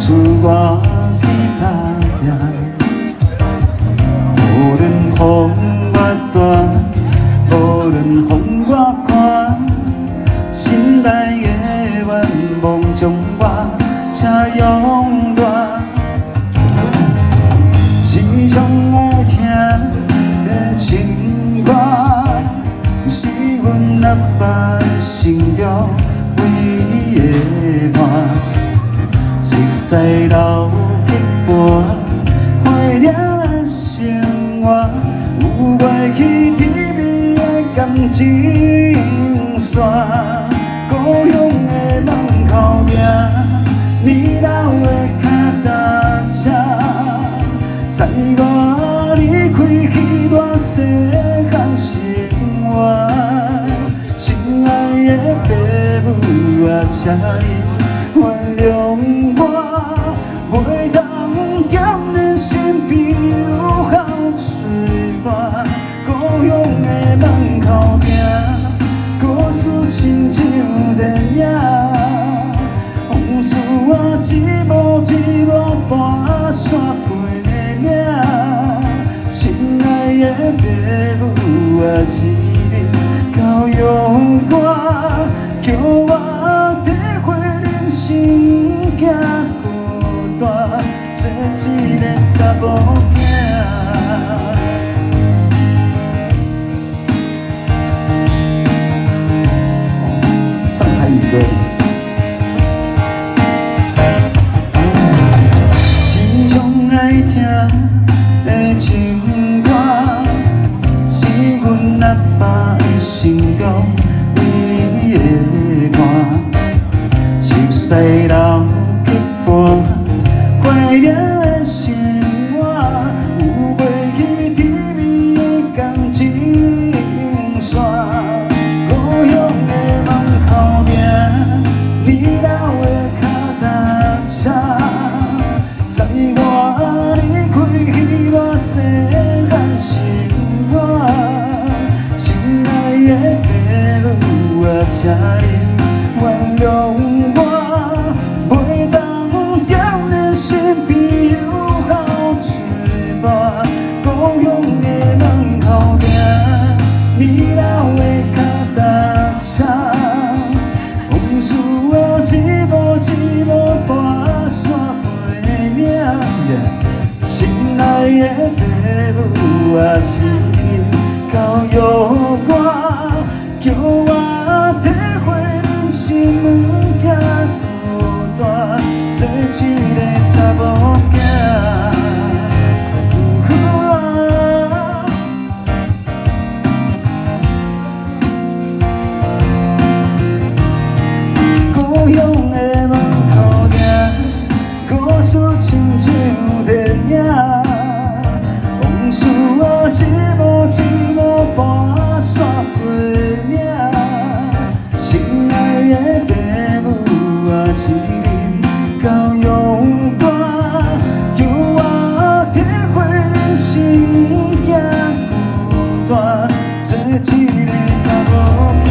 厝外去打拼，无论风越大，无论风越宽，心内的愿望将我车勇断。时常爱听的情歌，是阮阿爸心中唯一的伴。熟悉老剧伴，怀念的生活，有袂去甜蜜的感情线。故乡的门口埕，二老的脚踏车，载我离开彼段细汉生活。亲爱的爸母啊，请你原谅我，袂当惦念身边有好嘴巴。故乡的门口埕，故事亲像电影，往事啊一幕一幕跋山陪的影。心爱的爸母啊，是你教育我，叫我体会人生行孤单，做一个查某囝。唱台语歌。时常爱听的情歌，是阮阿爸的心中唯一的伴。熟悉老剧伴，怀念的生活，有袂去甜蜜的感情线。故乡的门口埕，二老的脚踏车，载我离开彼段细汉生活。亲爱的爸母啊，请你原谅我，袂当惦念身边有好嘴巴。故乡的门口埕，二老的脚踏车，往事啊一幕一幕跋山陪领。亲爱的爸母啊，是你教育我，叫我体会人生行孤单，做一个查某囝。故乡的门口埕，故事亲像电影，往事啊一幕一幕跋山陪领。亲爱的爸母啊，是你教育我，叫我体会人生行孤单，做一个查某囝。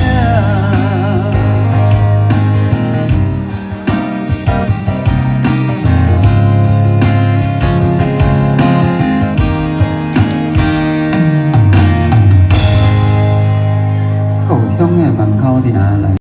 故乡的门口埕来。